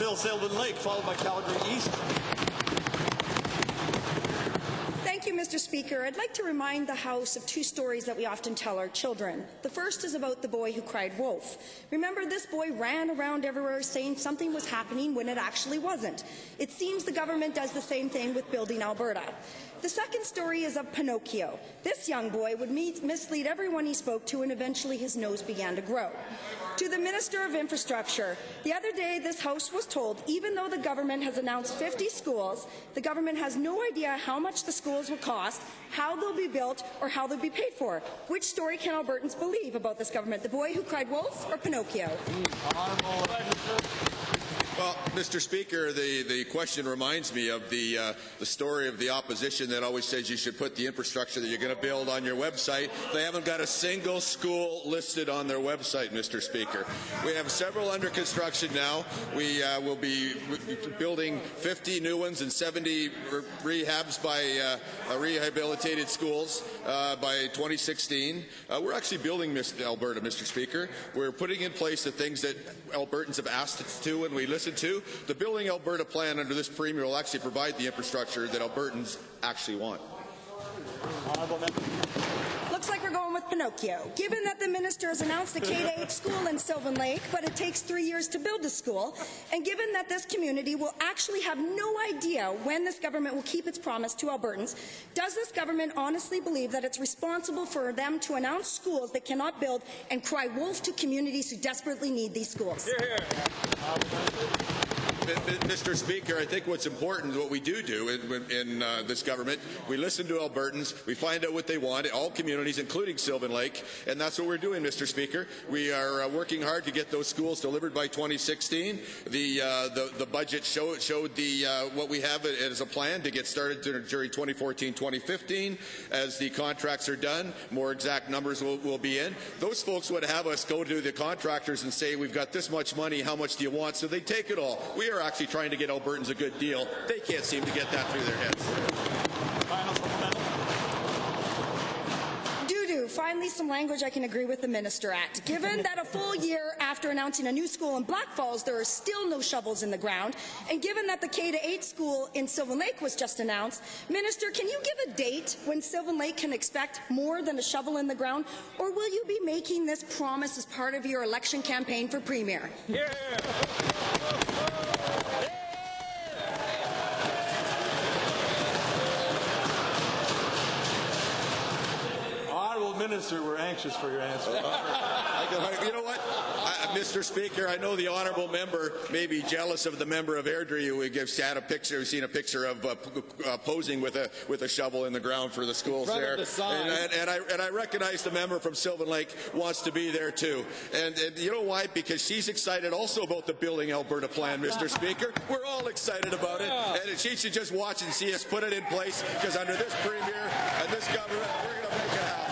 Innisfail-Sylvan Lake, followed by Calgary East. Thank you, Mr. Speaker. I'd like to remind the House of two stories that we often tell our children. The first is about the boy who cried wolf. Remember, this boy ran around everywhere saying something was happening when it actually wasn't. It seems the government does the same thing with building Alberta. The second story is of Pinocchio. This young boy would mislead everyone he spoke to, and eventually his nose began to grow. To the Minister of Infrastructure, the other day this House was told even though the government has announced 50 schools, the government has no idea how much the schools will cost, how they'll be built, or how they'll be paid for. Which story can Albertans believe about this government? The boy who cried wolf or Pinocchio? Well, Mr. Speaker, the question reminds me of the story of the opposition that always says you should put the infrastructure that you're going to build on your website. They haven't got a single school listed on their website, Mr. Speaker. We have several under construction now. We will be building 50 new ones and 70 rehabs by rehabilitated schools by 2016. We're actually building Alberta, Mr. Speaker. We're putting in place the things that Albertans have asked us to, and we listen to. The Building Alberta plan under this Premier will actually provide the infrastructure that Albertans actually want. Looks like we're going with Pinocchio. Given that the minister has announced the K-8 school in Sylvan Lake, but it takes 3 years to build a school, and given that this community will actually have no idea when this government will keep its promise to Albertans, does this government honestly believe that it's responsible for them to announce schools that cannot build and cry wolf to communities who desperately need these schools? Mr. Speaker, I think what's important, what we do in this government, we listen to Albertans, we find out what they want, all communities, including Sylvan Lake, and that's what we're doing, Mr. Speaker. We are working hard to get those schools delivered by 2016. The budget showed what we have as a plan to get started during 2014-2015. As the contracts are done, more exact numbers will be in. Those folks would have us go to the contractors and say, we've got this much money, how much do you want? So they take it all. We are actually trying to get Albertans a good deal. They can't seem to get that through their heads. Finally, some language I can agree with the minister at. Given that a full year after announcing a new school in Blackfalds, there are still no shovels in the ground, and given that the K-8 school in Sylvan Lake was just announced, Minister, can you give a date when Sylvan Lake can expect more than a shovel in the ground, or will you be making this promise as part of your election campaign for Premier? Yeah. Minister, we're anxious for your answer. You know what, Mr. Speaker, I know the honourable member may be jealous of the member of Airdrie who we've seen a picture of posing with a shovel in the ground for the schools there. And I recognize the member from Sylvan Lake wants to be there too. And you know why? Because she's excited also about the Building Alberta plan, Mr. Speaker. We're all excited about it, and she should just watch and see us put it in place, because under this Premier and this government, we're going to make it happen.